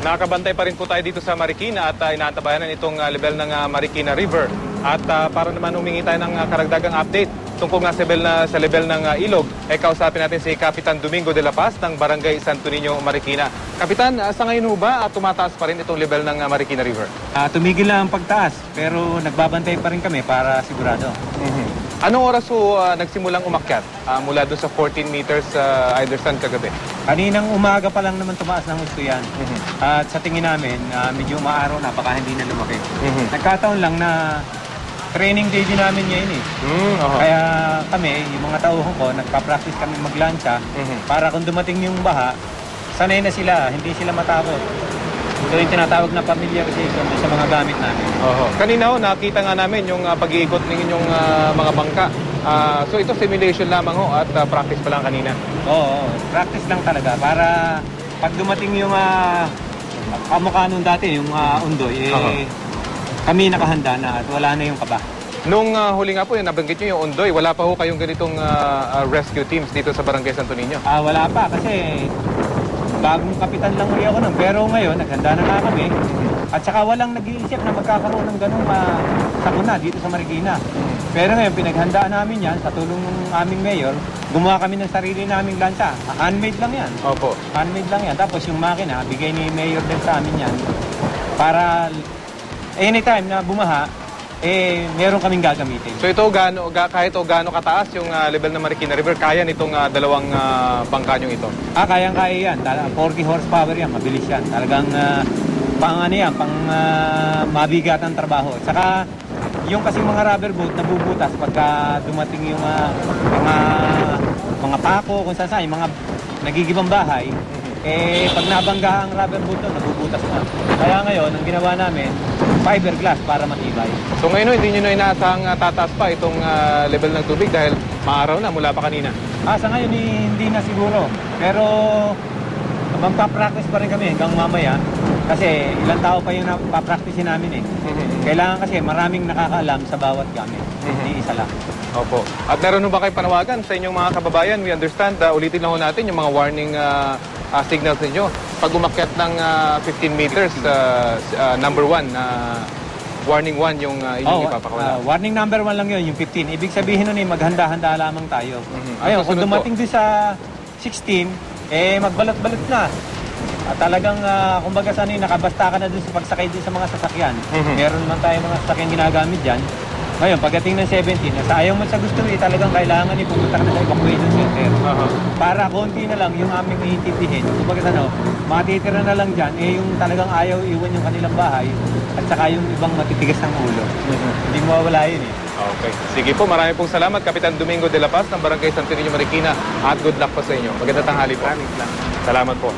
Nakakabantay pa rin po tayo dito sa Marikina at inaantabayanan itong level ng Marikina River. At para naman humingi tayo ng karagdagang update tungkol nga sa level ng ilog, ay kausapin natin si Kapitan Domingo de la Paz ng Barangay Santo Niño, Marikina. Kapitan, sa ngayon ho ba tumataas pa rin itong level ng Marikina River? Tumigil lang ang pagtaas, pero nagbabantay pa rin kami para sigurado. Anong oras ho nagsimulang umakyat mula doon sa 14 meters either saan kagabi? Kaninang umaga pa lang naman tumaas ng gusto yan. At sa tingin namin, medyo maaraw na, baka hindi na lumaki. Nagkataon lang na training day din namin ngayon eh. Kaya kami, yung mga tauhan ko, nagpa-practice kami maglancha para kung dumating yung baha, sanay na sila, hindi sila matakot. Ito yung tinatawag na familiarization sa mga gamit namin. Kanina ho, nakita nga namin yung pag-iikot ng inyong mga bangka. So ito simulation lamang ho at practice pa lang kanina. Oo, practice lang talaga para pag dumating yung kamukha nung dati, yung undoy, kami nakahanda na at wala na yung kaba. Nung huli nga po, nabanggit nyo yung undoy, wala pa ho kayong ganitong rescue teams dito sa Barangay Santo Niño? Wala pa kasi bagong kapitan lang uli ako nun. Pero ngayon, naghanda na nga kami. At saka walang nag-iisip na magkakaroon ng ganung sakuna dito sa Marikina. Pero ngayon, pinaghandaan namin yan sa tulong ng aming mayor. Gumawa kami ng sarili naming lansa. Handmade lang yan. Opo. Handmade lang yan. Tapos yung makina, bigay ni mayor din sa amin yan. Para anytime na bumaha, meron kaming gagamitin. So ito, kahit gaano kataas yung level ng Marikina River, kaya nitong dalawang bangka nyo ito? Kayang-kaya yan. 40 horsepower yan. Mabilis yan. Talagang pang mabigat ang trabaho. Saka yung kasing mga rubber boat nabubutas pagka dumating yung mga pako, kung saan yung mga nagigibang bahay, pag nabangga ang rubber boat doon, nabubutas na. Kaya ngayon, ang ginawa namin, fiberglass para matibay. So ngayon, hindi nyo na inaasahang tataas pa itong level ng tubig dahil maaraw na mula pa kanina? Sa ngayon, hindi na siguro. Pero magpa-practice pa rin kami hanggang mamaya. Kasi ilang tao pa yung napapractice namin eh. Kailangan kasi maraming nakakaalam sa bawat gamit. Hindi isa lang. Opo. At meron ba kayo panawagan sa inyong mga kababayan? We understand, ulitin lang ho natin yung mga warning signals ninyo. Pag umakyat ng 15 meters, number 1, warning 1 yung inyong ipapakawala. Warning number 1 lang yun, yung 15. Ibig sabihin nun maghanda-handa lamang tayo. Ayun, kung dumating doon sa 16, magbalot-balot na. Talagang, kumbaga sana nakabasta ka na doon sa pagsakay doon sa mga sasakyan. Meron man tayo mga sasakyan ginagamit dyan. Ngayon, pagdating ng 17, ayaw mo sa gusto talagang kailangan pumunta ka na sa evacuation center. Para konti na lang yung aming iintindihin. Kumbaga matitira na lang dyan, yung talagang ayaw iwan yung kanilang bahay at saka yung ibang matitigas ng ulo. Hindi mawawala yun eh. Okay. Sige po, marami pong salamat, Kapitan Domingo de la Paz ng Barangay Santo Niño, Marikina, at good luck po sa inyo. Magandang tanghali po. Salamat po.